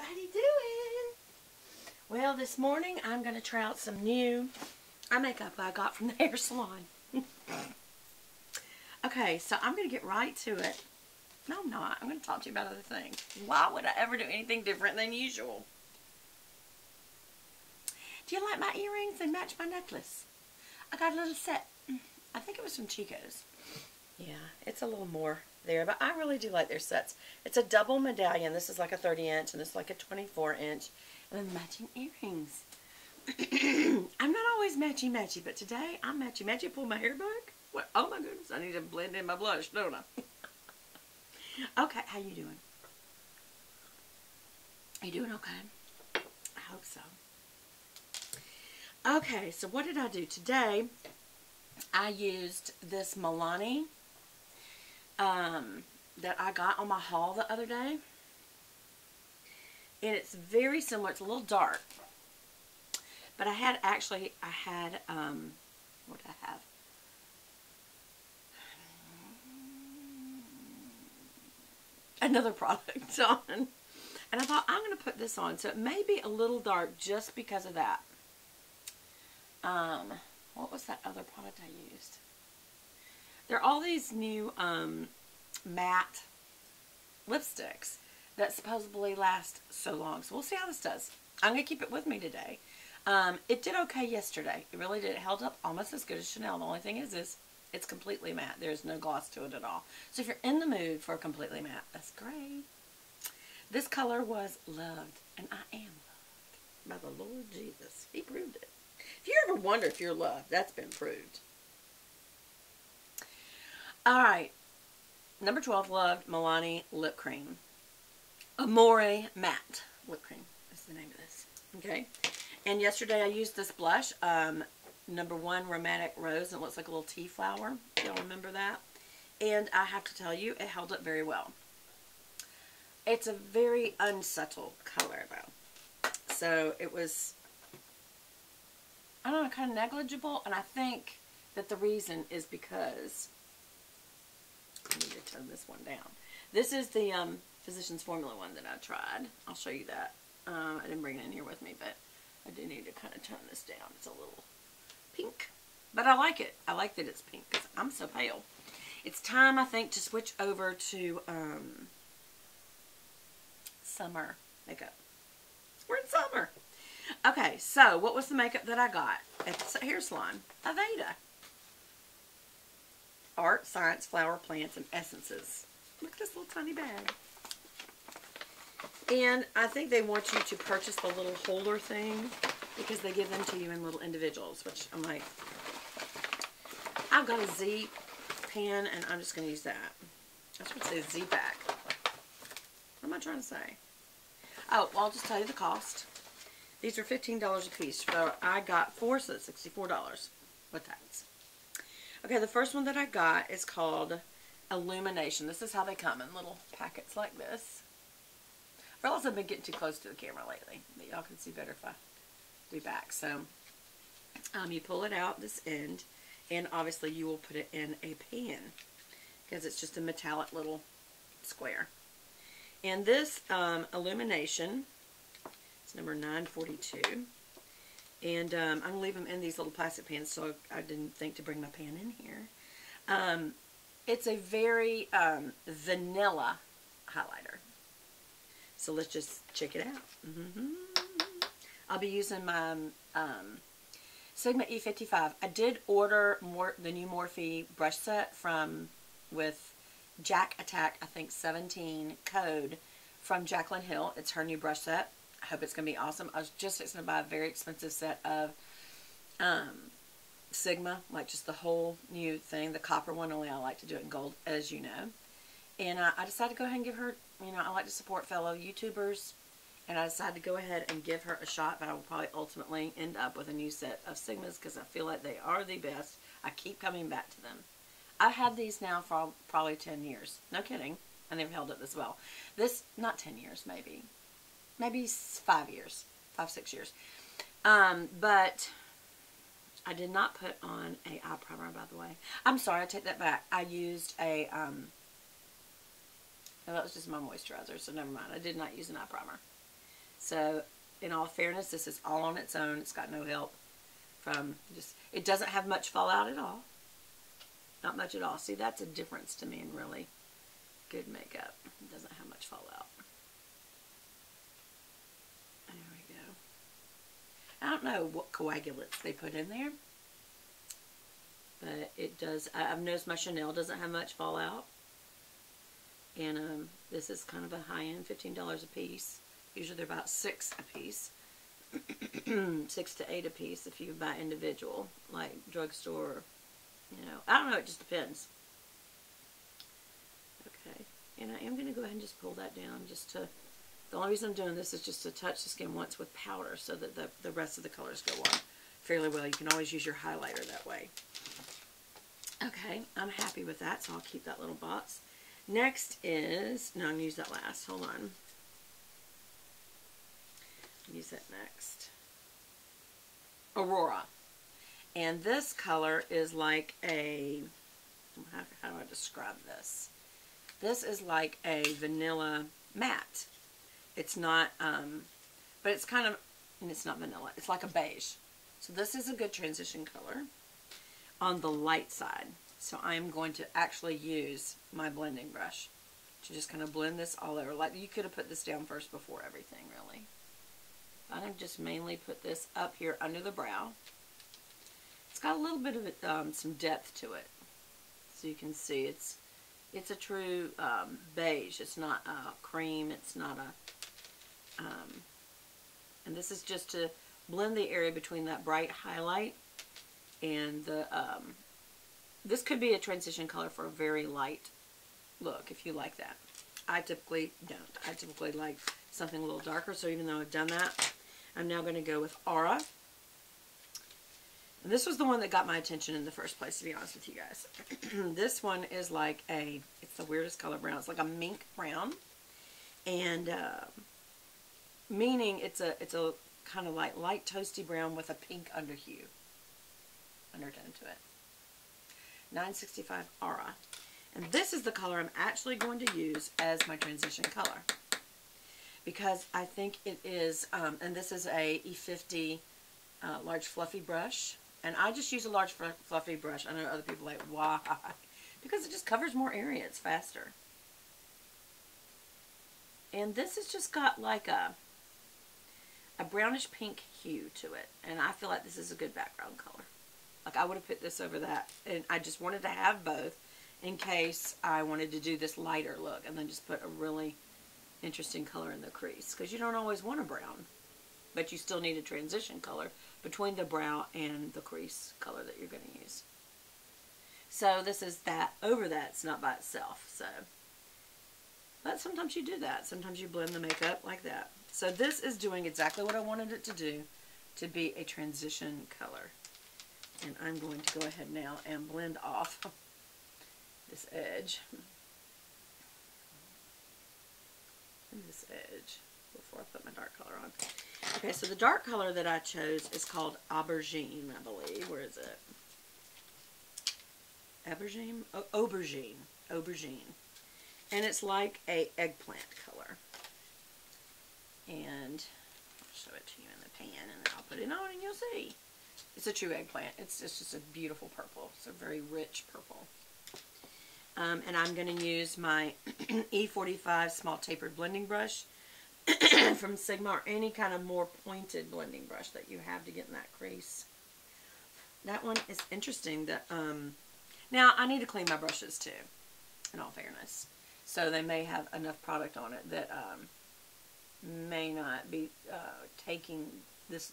everybody doing? Well, this morning I'm going to try out some new eye makeup I got from the hair salon. Okay, so I'm going to get right to it. No, I'm not. I'm going to talk to you about other things. Why would I ever do anything different than usual? Do you like my earrings? They match my necklace. I got a little set. I think it was from Chico's. Yeah, it's a little more there, but I really do like their sets. It's a double medallion. This is like a 30-inch, and this is like a 24-inch. And then matching earrings. I'm not always matchy-matchy, but today I'm matchy-matchy. Pull my hair back. What? Oh, my goodness. I need to blend in my blush, don't I? Okay, how you doing? Are you doing okay? I hope so. Okay, so what did I do? Today, I used this Milani that I got on my haul the other day. And it's very similar. It's a little dark. But I had, what did I have? Another product on. And I thought, I'm going to put this on. So it may be a little dark just because of that. What was that other product I used? There are all these new matte lipsticks that supposedly last so long. So we'll see how this does. I'm going to keep it with me today. It did okay yesterday. It really did. It held up almost as good as Chanel. The only thing is it's completely matte. There's no gloss to it at all. So if you're in the mood for a completely matte, that's great. This color was loved, and I am loved by the Lord Jesus. He proved it. If you ever wonder if you're loved, that's been proved. Alright. Number 12, loved Milani Lip Cream. Amore Matte Lip Cream is the name of this. Okay. And yesterday I used this blush. Number 1, Romantic Rose. And it looks like a little tea flower. Y'all remember that? And I have to tell you, it held up very well. It's a very unsubtle color, though. So it was, I don't know, kind of negligible. And I think that the reason is because, I need to tone this one down. This is the Physicians Formula one that I tried. I'll show you that. I didn't bring it in here with me, but I do need to kind of tone this down. It's a little pink. But I like it. I like that it's pink because I'm so pale. It's time, I think, to switch over to summer makeup. We're in summer. Okay, so what was the makeup that I got at the hair salon? Aveda. Art, Science, Flower, Plants, and Essences. Look at this little tiny bag. And I think they want you to purchase the little holder thing because they give them to you in little individuals, which I'm like, I've got a Z pen and I'm just going to use that. That's what it says, Z pack. What am I trying to say? Oh, well, I'll just tell you the cost. These are $15 a piece. So I got 4, so that's $64 with tax. Okay, the first one that I got is called Illumination. This is how they come in little packets like this. I realize I've been getting too close to the camera lately. But y'all can see better if I do back. So, you pull it out this end, and obviously you will put it in a pan because it's just a metallic little square. And this Illumination, it's number 942. And I'm going to leave them in these little plastic pans, so I didn't think to bring my pan in here. It's a very vanilla highlighter. So let's just check it out. I'll be using my Sigma E55. I did order the new Morphe brush set with Jack Attack, I think 17 code from Jaclyn Hill. It's her new brush set. I hope it's going to be awesome. I was just fixing to buy a very expensive set of Sigma, like just the whole new thing. The copper one, only I like to do it in gold, as you know. And I decided to go ahead and give her, you know, I like to support fellow YouTubers. And I decided to go ahead and give her a shot, but I will probably ultimately end up with a new set of Sigmas because I feel like they are the best. I keep coming back to them. I've had these now for probably 10 years. No kidding. And they've held up this well. This, not 10 years, maybe. Maybe 5 years. 5, 6 years. But I did not put on a eye primer, by the way. I'm sorry, I take that back. I used a, no, that was just my moisturizer, so never mind. I did not use an eye primer. So, in all fairness, this is all on its own. It's got no help from just, it doesn't have much fallout at all. Not much at all. See, that's a difference to me in really good makeup. It doesn't have much fallout. There we go. I don't know what coagulants they put in there, but it does. I've noticed my Chanel doesn't have much fallout. And this is kind of a high-end, $15 a piece. Usually they're about $6 a piece. 6 to 8 a piece if you buy individual, like drugstore, you know. I don't know, it just depends. Okay, and I am going to go ahead and just pull that down just to, the only reason I'm doing this is just to touch the skin once with powder so that the rest of the colors go on fairly well. You can always use your highlighter that way. Okay, I'm happy with that, so I'll keep that little box. Next is, no, I'm going to use that last. Hold on. Use that next. Aurora. And this color is like a, how do I describe this? This is like a vanilla matte. It's not, but it's kind of, and it's not vanilla. It's like a beige. So this is a good transition color on the light side. So I'm going to actually use my blending brush to just kind of blend this all over. Like, you could have put this down first before everything, really. I'm going to just mainly put this up here under the brow. It's got a little bit of some depth to it. So you can see it's a true beige. It's not a cream. It's not a... and this is just to blend the area between that bright highlight and the... this could be a transition color for a very light look if you like that. I typically don't. I typically like something a little darker, so even though I've done that, I'm now going to go with Aura. And this was the one that got my attention in the first place, to be honest with you guys. This one is like a, it's the weirdest color brown. It's like a mink brown. And meaning it's a kind of like light toasty brown with a pink undertone to it. 965 Aura. And this is the color I'm actually going to use as my transition color. Because I think it is, and this is a E50 large fluffy brush. And I just use a large fluffy brush. I know other people are like, why? Because it just covers more area. It's faster. And this has just got like a brownish pink hue to it. And I feel like this is a good background color. Like, I would have put this over that. And I just wanted to have both in case I wanted to do this lighter look. And then just put a really interesting color in the crease. Because you don't always want a brown. But you still need a transition color between the brow and the crease color that you're going to use. So this is that over that. It's not by itself. So, but sometimes you do that. Sometimes you blend the makeup like that. So this is doing exactly what I wanted it to do, to be a transition color. And I'm going to go ahead now and blend off this edge. And this edge before I put my dark color on. Okay, so the dark color that I chose is called Aubergine, I believe. Where is it? Aubergine? Oh, Aubergine. Aubergine. And it's like a eggplant color. And I'll show it to you in the pan, and then I'll put it on and you'll see. It's a true eggplant. It's just a beautiful purple. It's a very rich purple. And I'm going to use my E45 small tapered blending brush from Sigma, or any kind of more pointed blending brush that you have to get in that crease. That one is interesting. That now I need to clean my brushes too, in all fairness. So they may have enough product on it that may not be taking this.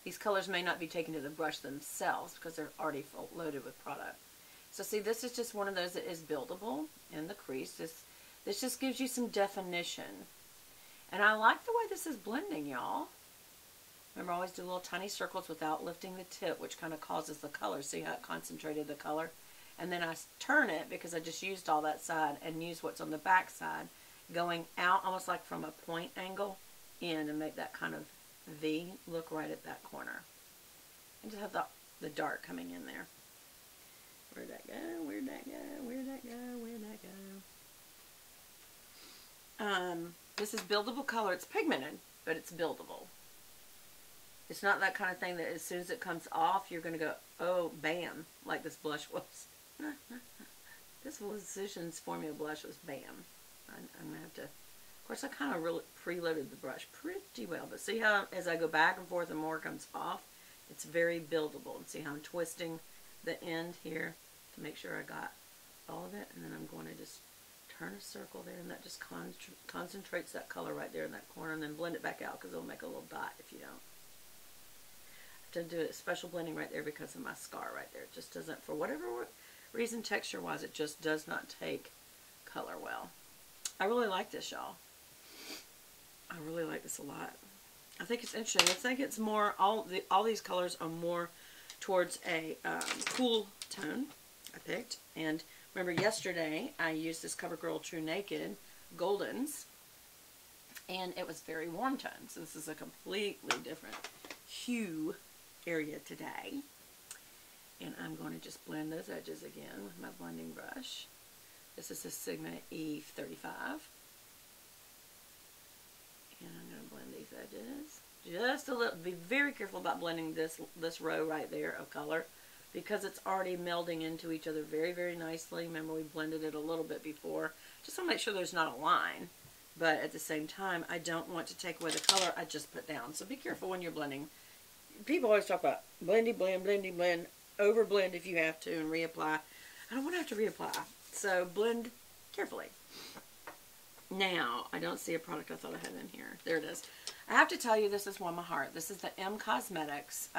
These colors may not be taken to the brush themselves because they're already full loaded with product. So see, this is just one of those that is buildable in the crease. This just gives you some definition. And I like the way this is blending, y'all. Remember, I always do little tiny circles without lifting the tip, which kind of causes the color. See how it concentrated the color? And then I turn it, because I just used all that side, and use what's on the back side, going out almost like from a point angle in, and make that kind of V look right at that corner. And just have the dark coming in there. Where'd that go? Where'd that go? Where'd that go? Where'd that go? This is buildable color. It's pigmented, but it's buildable. It's not that kind of thing that as soon as it comes off, you're going to go, oh, bam, like this blush was. This Physicians Formula blush was bam. I'm going to have to, of course, I kind of really preloaded the brush pretty well, but see how as I go back and forth and more comes off, it's very buildable. And see how I'm twisting the end here to make sure I got all of it, and then I'm going to just turn a circle there, and that just concentrates that color right there in that corner, and then blend it back out because it'll make a little dot if you don't. To do a special blending right there because of my scar right there. It just doesn't, for whatever reason, texture wise, it just does not take color well. I really like this, y'all. I really like this a lot. I think it's interesting. I think it's more, all these colors are more towards a cool tone I picked. And remember yesterday I used this CoverGirl True Naked Goldens, and it was very warm tone. So this is a completely different hue area today. And I'm going to just blend those edges again with my blending brush. This is a Sigma E35. And I'm going to blend these edges just a little. Be very careful about blending this row right there of color because it's already melding into each other very, very nicely. Remember, we blended it a little bit before. Just want to make sure there's not a line. But at the same time, I don't want to take away the color I just put down. So be careful when you're blending. People always talk about blendy blend, blendy blend, over blend if you have to, and reapply. I don't want to have to reapply. So blend carefully. Now, I don't see a product I thought I had in here. There it is. I have to tell you, this is one of my heart. This is the M Cosmetics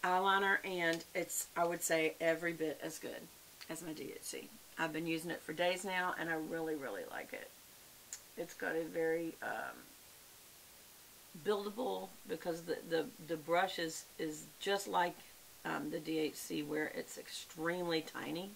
eyeliner, and it's, I would say, every bit as good as my DHC. I've been using it for days now, and I really, really like it. It's got a very buildable, because the brush is just like the DHC, where it's extremely tiny.